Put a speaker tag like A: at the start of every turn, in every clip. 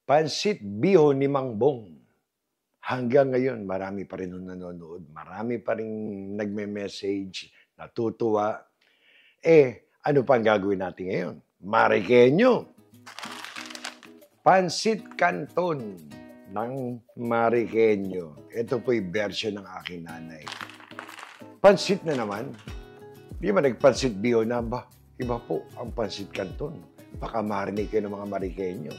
A: Pansit Bihon ni Mang Bong. Hanggang ngayon, marami pa rin nung nanonood. Marami pa rin nagme-message, natutuwa. Ano pa ang gagawin natin ngayon? Mariqueño. Pansit Canton ng Mariqueño. Ito po'y version ng aking nanay. Pansit na naman. Di ba nagpansit Bihon na ba? Iba po ang Pansit Canton. Baka marinig kayo ng mga Mariqueño.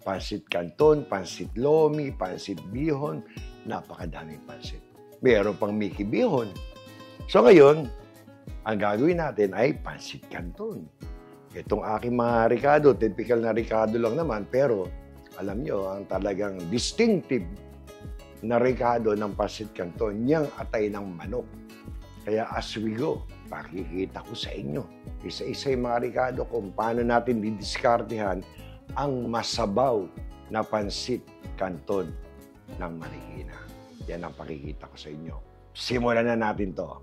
A: Pansit Canton, Pansit Lomi, Pansit Bihon, napakadaming pansit. Meron pang Mickey Bihon. So ngayon, ang gagawin natin ay Pansit Canton. Itong aking mga Ricardo, typical na Ricardo lang naman, pero alam nyo, ang talagang distinctive na Ricardo ng Pansit Canton, niyang atay ng manok. Kaya as we go, pakikita ko sa inyo, isa-isa yung mga Ricardo kung paano natin didiskartehan ang masabaw na Pansit Canton ng Marikina. Yan ang pakikita ko sa inyo. Simulan na natin to.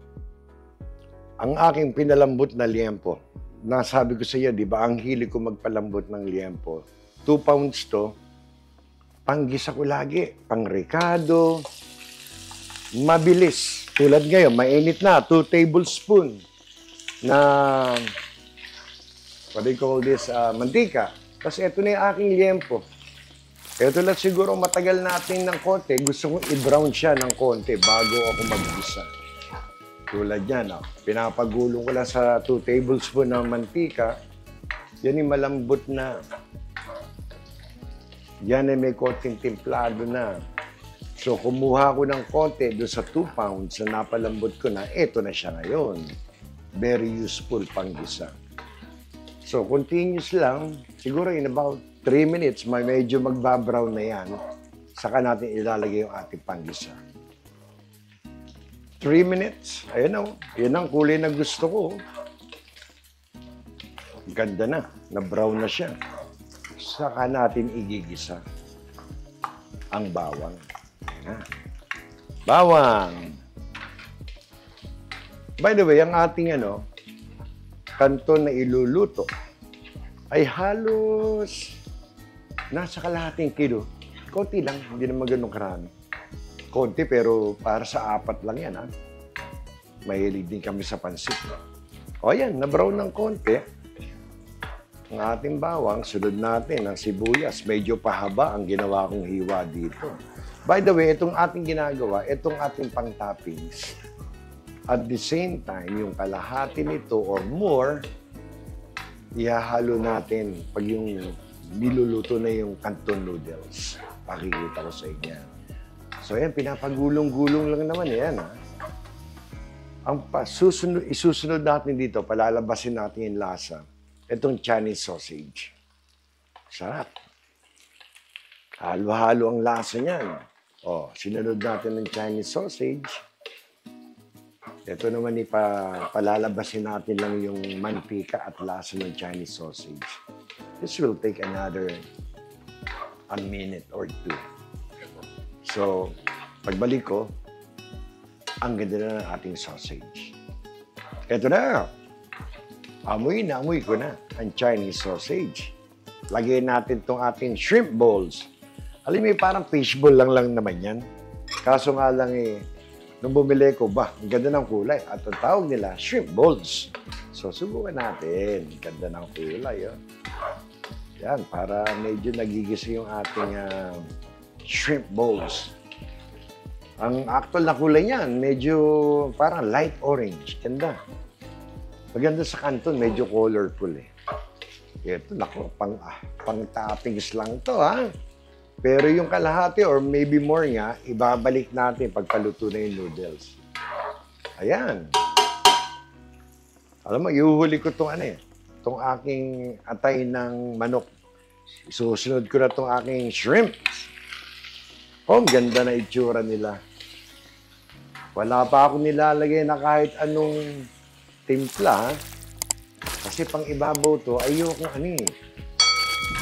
A: Ang aking pinalambot na liempo, nasabi ko sa iyo, di ba, ang hilig ko magpalambot ng liempo. 2 pounds to, panggisa ko lagi, pang Ricardo, mabilis. Tulad ngayon, mainit na, 2 tablespoon na, what do you call this, mantika. Kasi ito na yung aking liempo. Ito lang siguro matagal natin ng konti. Gusto kong i-brown siya ng konti bago ako mag-gisa. Tulad yan, pinapagulong ko lang sa 2 tablespoon ng mantika. Yan yung malambot na. Yan ay may konting timplado na. So, kumuha ko ng konti doon sa 2 pounds na napalambot ko na. Ito na siya ngayon. Very useful pang gisa. So, continuous lang. Siguro in about 3 minutes, may medyo magbabrown na yan. Saka natin ilalagay yung ating panggisa. 3 minutes. Ayan o. Yan ang kulay na gusto ko. Ganda na. Na-brown na siya. Saka natin igigisa ang bawang. Ayan. Bawang. By the way, ang ating Canton na iluluto ay halos nasa kalahating kilo. Konti lang, hindi naman ganun karami. Konti pero para sa 4 lang yan. Mahilig din kami sa pansit. O yan, na-brown ng konti. Ang ating bawang, sunod natin ang sibuyas. Medyo pahaba ang ginawa kong hiwa dito. By the way, itong ating ginagawa, itong ating pang-toppings, at the same time, yung kalahati nito or more, ihahalo natin pag yung niluluto na yung Canton noodles. Pakikita ko sa inyo. So, yan, pinapagulong-gulong lang naman yan. Ang isusunod natin dito, palalabasin natin yung lasa. Itong Chinese sausage. Sarap. Halo-halo ang lasa niyan. Sinunod natin ng Chinese sausage. Ito naman palalabasin natin lang yung mantika at lasa ng Chinese sausage. This will take another a minute or 2. So, pagbalik ko, ang ganda na ng ating sausage. Ito na. Amoy ko na ang Chinese sausage. Lagyan natin itong ating shrimp balls. Alam mo, parang fishball lang naman yan. Kaso nga lang nung bumili ko, ang ganda ng kulay. At ang tawag nila, shrimp balls. So, subukan natin. Ganda ng kulay. Yan, para medyo nagigisa yung ating shrimp balls. Ang actual na kulay niyan, medyo parang light orange. Ganda. Maganda sa Canton, medyo colorful Ito, nako, pang-toppings lang to, Pero yung kalahati or maybe more nga, ibabalik natin pagpaluto na yung noodles. Ayan. Alam mo, ihuhuli ko itong aking atay ng manok. Isusunod ko na itong aking shrimp. Ang ganda na itsura nila. Wala pa ako nilalagay na kahit anong timpla, Kasi pang ibabaw to, ayoko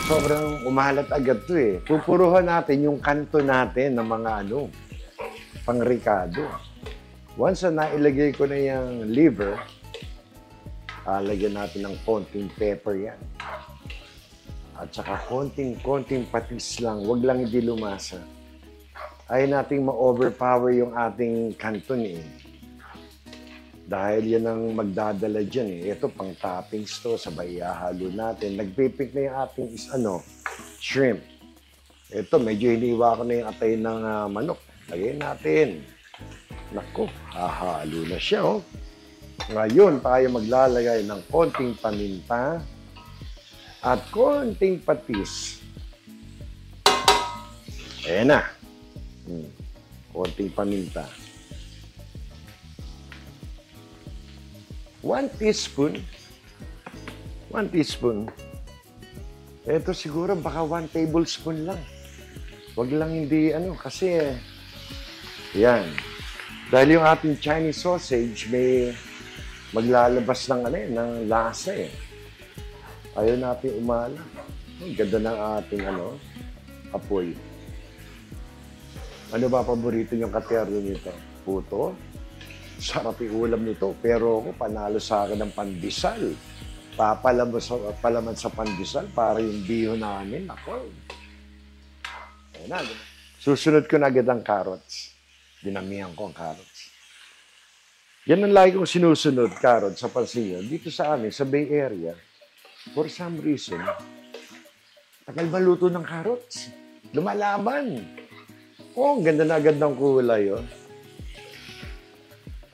A: sobrang umalat agad to Pupuruhan natin yung kanto natin ng mga pang Ricardo. Once na nailagay ko na yung liver, lagyan natin ng konting pepper yan. At saka konting patis lang, wag lang hindi lumasa. Ayaw nating ma-overpower yung ating canton eh. Dahil yan ang magdadala dyan eh. Ito pang toppings to, sabay halo natin. Nagpipik na yung ating shrimp. Ito, medyo hiniwa ko na yung atay ng manok. Lagyan natin. Naku, hahalo na siya oh. Ngayon tayo maglalagay ng konting paminta at konting patis. Ayan na. Konting paminta. 1 teaspoon. 1 teaspoon. Ito siguro baka 1 tablespoon lang. Wag lang hindi kasi yan. Dahil yung ating Chinese sausage may maglalabas ng ng lasa eh. Ayaw natin umala. Ang ganda ng ating apoy. Ano ba paborito niyong katerno nito? Puto? Sarap yung ulam nito. Pero ako, panalo sa akin ng pandesal. Palaman sa pandesal para yung biho namin. Ako. Ayan na. Susunod ko na agad ang carrots. Dinamihan ko ang carrots. Yan ang lagi kong sinusunod, carrots, sa pansin nyo. Dito sa amin, sa Bay Area, for some reason, tagal maluto ng carrots. Lumalaban. Oh, ang ganda na agad ng kulay, oh.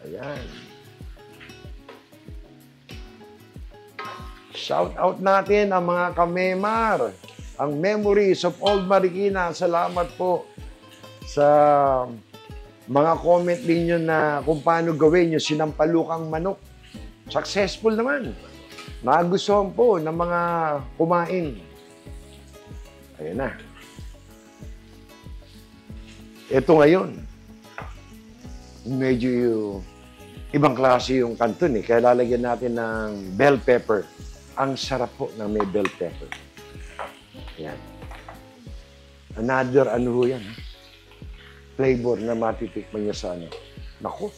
A: Ayan. Shout out natin ang mga kamemar. Ang Memories of Old Marikina. Salamat po sa mga comment ninyo na kung paano gawin yung sinampalukang manok. Successful naman. Nagustuhan po ng mga kumain. Ayan na. Ito ngayon, medyo ibang klase yung kanton eh. Kaya lalagyan natin ng bell pepper. Ang sarap po ng may bell pepper. Ayan. Another yan. Flavor na matitikman niya sa Naku,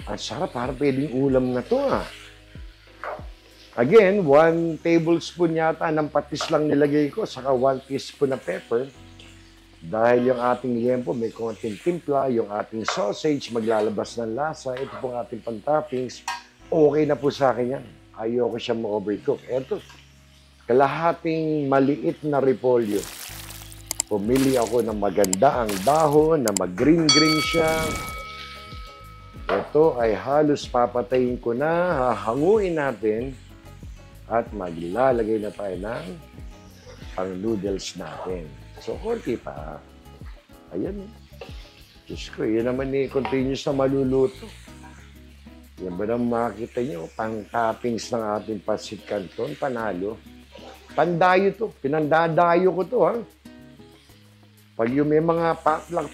A: ang sarap. Parang pwedeng ulam na to Again, 1 tablespoon yata ng patis lang nilagay ko, saka 1 teaspoon na pepper. Dahil yung ating liempo may konting timpla, yung ating sausage maglalabas ng lasa, ito pong ating pan-toppings, okay na po sa akin yan. Ayoko siya ma-overcook. Ito, kalahating maliit na repolyo. Pumili ako ng maganda ang dahon, na mag-green-green siya. Ito ay halos papatayin ko na, hahanguin natin, at maglalagay na tayo ng pang-noodles natin. So, konti pa. Ayan. Diyos ko, yan naman continuous na maluluto. Yan ba nang makita nyo? Pang-toppings ng ating pancit canton, panalo. Pandayo to. Pinandadayo ko to, Pag yung may mga patlak,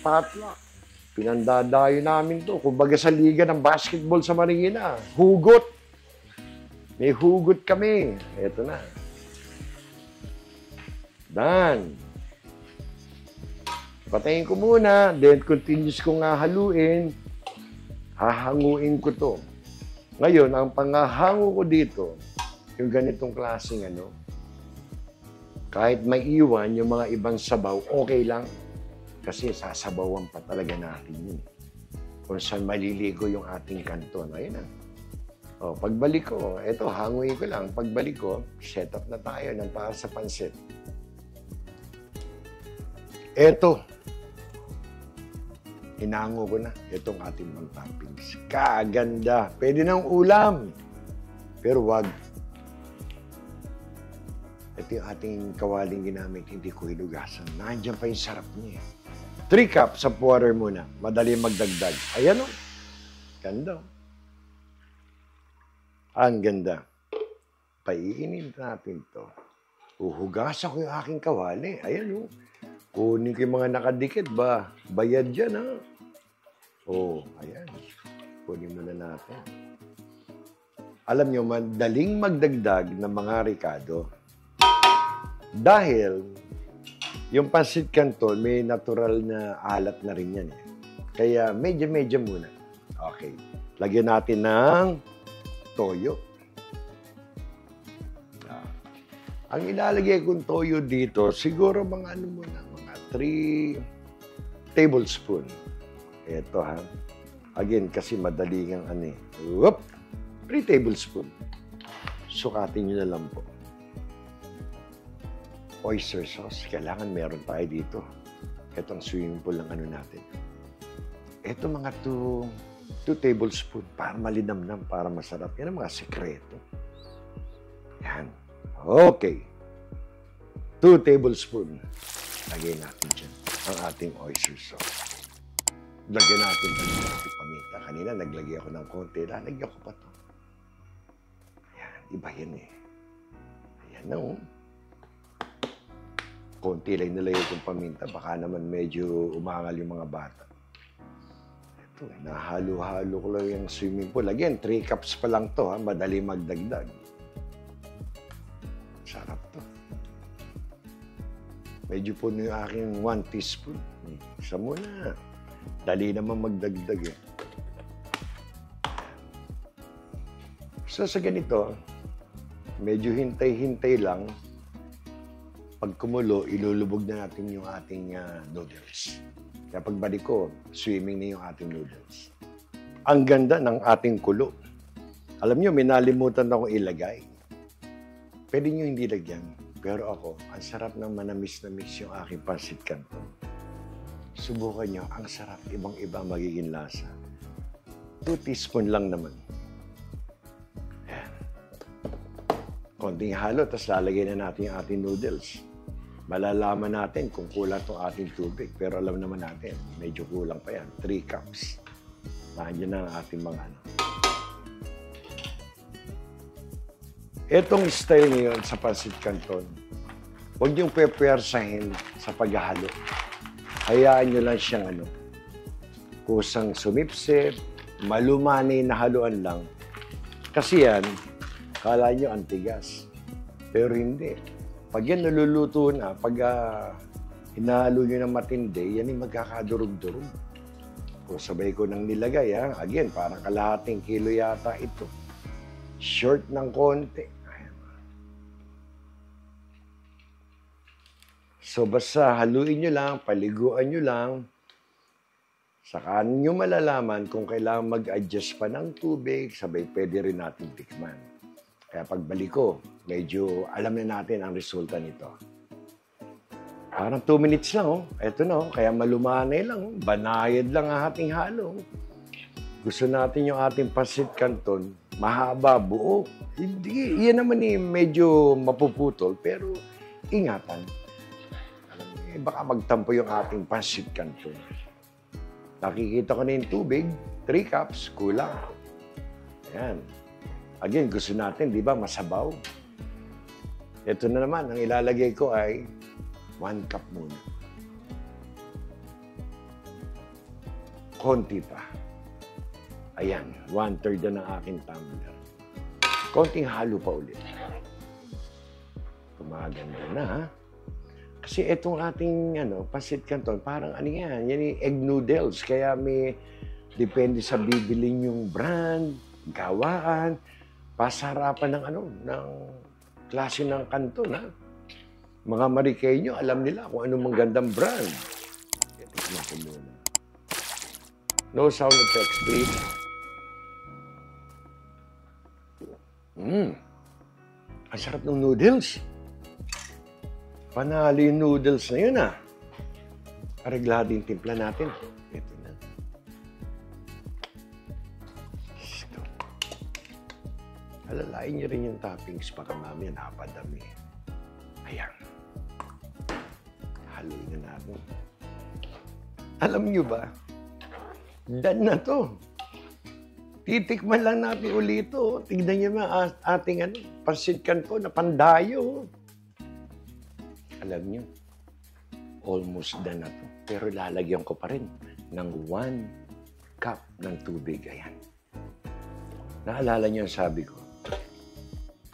A: pinandadayo namin to. Kumbaga sa liga ng basketball sa Marikina, hugot. May hugot kami. Eto na. Done. Patayin ko muna, then continuous ko nga haluin. Hahanguin ko to. Ngayon, ang pangahango ko dito, yung ganitong klaseng kahit may iwan yung mga ibang sabaw, okay lang. Kasi sasabawan pa talaga natin yun. Kung saan maliligo yung ating kanton. Ayun na. O, pagbalik ko, eto, hanguin ko lang. Pagbalik ko, set up na tayo ng para sa pansit. Eto. Hinango ko na. Itong ating mga toppings. Kaganda. Pwede ng ulam. Pero wag. Ito yung ating kawaling ginamit, hindi ko hinugasan. Nandiyan pa yung sarap niya. 3 cups of water muna. Madali magdagdag. Ayan o. Ganda. Ang ganda. Paiinin natin to. Uhugasan ko yung aking kawali. Ayan o. Kunin ko yung mga nakadikit ba? Bayad dyan ayan. Kunin muna natin. Alam nyo, madaling magdagdag ng mga ricado. Dahil, yung pancit canton, may natural na alat na rin yan. Kaya, medyo muna. Okay. Lagyan natin ng toyo. Ang ilalagay kong toyo dito, siguro mga ano muna, mga 3 tablespoon. Ito ha. Again, kasi madali ang ano eh. Whoop! 3 tablespoon. Sukatin nyo na lang po. Oyster sauce. Kailangan meron tayo dito. Itong swimming pool ng ano natin. Ito mga 2 tablespoon para malinamnam, para masarap. Yan ang mga sekreto. Yan. Okay. 2 tablespoon. Lagay natin dyan ang ating oyster sauce. Lagyan natin pa yung ating paminta. Kanina naglagay ako ng konti. Lalagyan ko pa to. Ayan. Iba yan eh. Ayan na oh. Konti lang nilagay kong paminta. Baka naman medyo umangal yung mga bata. Ito, nahalo-halo ko lang yung swimming pool. Again, 3 cups pa lang to. Ha? Madali magdagdag. Sarap to. Medyo po yung aking 1 teaspoon. Isa muna. Dali naman magdagdag eh. So sa ganito, medyo hintay-hintay lang. Pag kumulo, ilulubog na natin yung ating noodles. Kaya pagbalik ko, swimming na yung ating noodles. Ang ganda ng ating kulo. Alam nyo, may nalimutan akong ilagay. Pwede nyo hindi lagyan. Pero ako, ang sarap ng manamis-namis yung aking pansit canton. Subukan nyo, ang sarap. Ibang-iba magiging lasa. 2 teaspoon lang naman. Ayan. Konting halo, tapos lalagay na natin yung ating noodles. Malalaman natin kung kulang itong ating tubig. Pero alam naman natin, medyo kulang pa yan. 3 cups. Nandiyan na ang ating mga ano. Itong style ngayon sa pansit canton, huwag niyong pepersahin sa paghahalo. Hayaan niyo lang siyang kusang sumipsip, malumanay na haluan lang. Kasi yan, kala niyo ang tigas. Pero hindi. Pag yan naluluto na, pag hinahalo niyo ng matindi, yan yung magkakadurog-durog. Kung sabay ko nang nilagay, ha? Again, parang kalahating kilo yata ito. Short ng konti. So basta haluin nyo lang, paliguan nyo lang. Saka nyo malalaman kung kailangan mag-adjust pa ng tubig, sabay pwede rin natin tikman. Kaya pagbalik ko, medyo alam na natin ang resulta nito. Parang 2 minutes lang, oh. Eto na, oh. Kaya malumanay lang, oh. Banayad lang ang ating halo. Gusto natin yung ating pansit canton, mahaba, buo. Hindi, yan naman medyo mapuputol, pero ingatan. Alam niyo, baka magtampo yung ating pansit canton. Nakikita ko na yung tubig, 3 cups, kulang. Ayan. Again, gusto natin, di ba, masabaw. Ito na naman, ang ilalagay ko ay 1 cup muna. Konti pa. Ayan, 1/3 na ng aking tumbler. Konting halo pa ulit. Kumaganda na, ha? Kasi itong ating pansit canton, parang yan yung egg noodles. Kaya may depende sa bibilin yung brand, gawaan, pasarapan ng klase ng canton, ha? Mga Marikenya, alam nila kung anong magandang brand. Ito ko muna. No sound effects, please. Ang sarap ng noodles. Panalo yung noodles na yun, ha? Areglado yung timpla natin. Ito na. Ito. Alalain niyo rin yung toppings baka mamaya napadami. Ayan. Haluin na natin. Alam niyo ba? Dan na to. Titikman lang natin ulit ito. Tignan niyo na ating pansit canton na pandayo. Alam niyo, almost done na to. Pero lalagyan ko pa rin ng 1 cup ng tubig. Ayan. Naalala niyo ang sabi ko,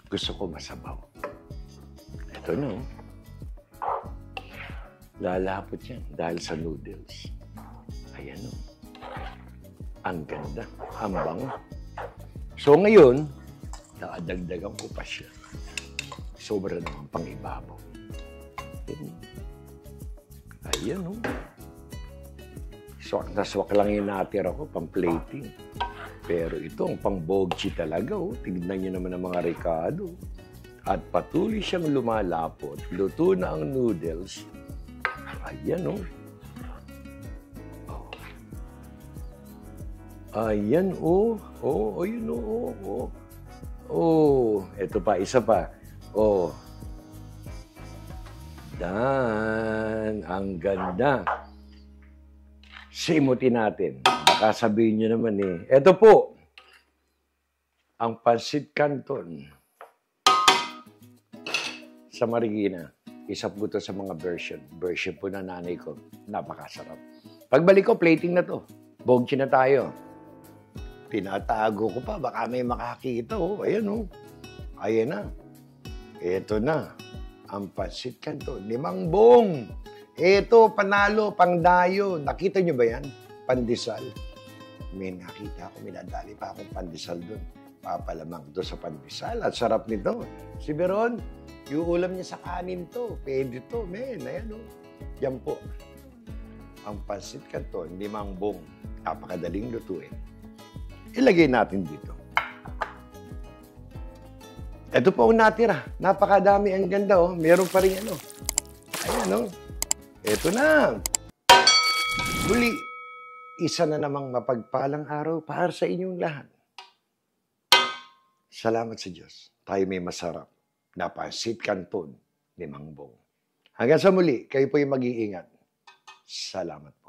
A: gusto ko masabaw. Ito na, oh. Lalapot yan dahil sa noodles. Ayan, oh. Ang ganda. Ang bango. So ngayon, nakadagdagan ko pa siya. Sobra naman pang ibabaw. Ayan, oh. Swak na swak lang yung natira ko, pang plating. Pero ito, ang pang bogchi talaga, oh. Tignan nyo naman ang mga Ricardo. At patuloy siyang lumalapot. Luto na ang noodles. Ayan, oh. Ayan, oh. Oh, ayun, oh, oh. Oh, ito pa, isa pa. Oh. Dan, ang ganda. Simutin natin. Baka sabihin nyo naman eh. Ito po, ang Pancit Canton sa Marikina. Isa po ito sa mga version. Version po na nanay ko. Napakasarap. Pagbalik ko, plating na to. Bogchi na tayo. Tinatago ko pa. Baka may makakita. Oh, ayan oh. Ayan na. Ito na. Ang Pancit Canton. Limang bong. Ito, panalo, pangdayo. Nakita nyo ba yan? Pandesal. May nakita ako. Minadali pa akong pandesal doon. Papalamang doon sa pandesal. At sarap nito. Si Beron, yung ulam niya sa kanin to. Pwede to, men. Ayan o. Yan po. Ang Pancit Canton, limang bong. Napakadaling lutuin. Ilagay natin dito. Ito po ang natira. Napakadami, ang ganda, oh. Meron pa rin ano. Ayan, oh. Ito na. Muli, isa na namang mapagpalang araw para sa inyong lahat. Salamat sa Diyos. Tayo may masarap na Pancit Canton, limang bong. Hanggang sa muli, kayo po'y mag-iingat. Salamat.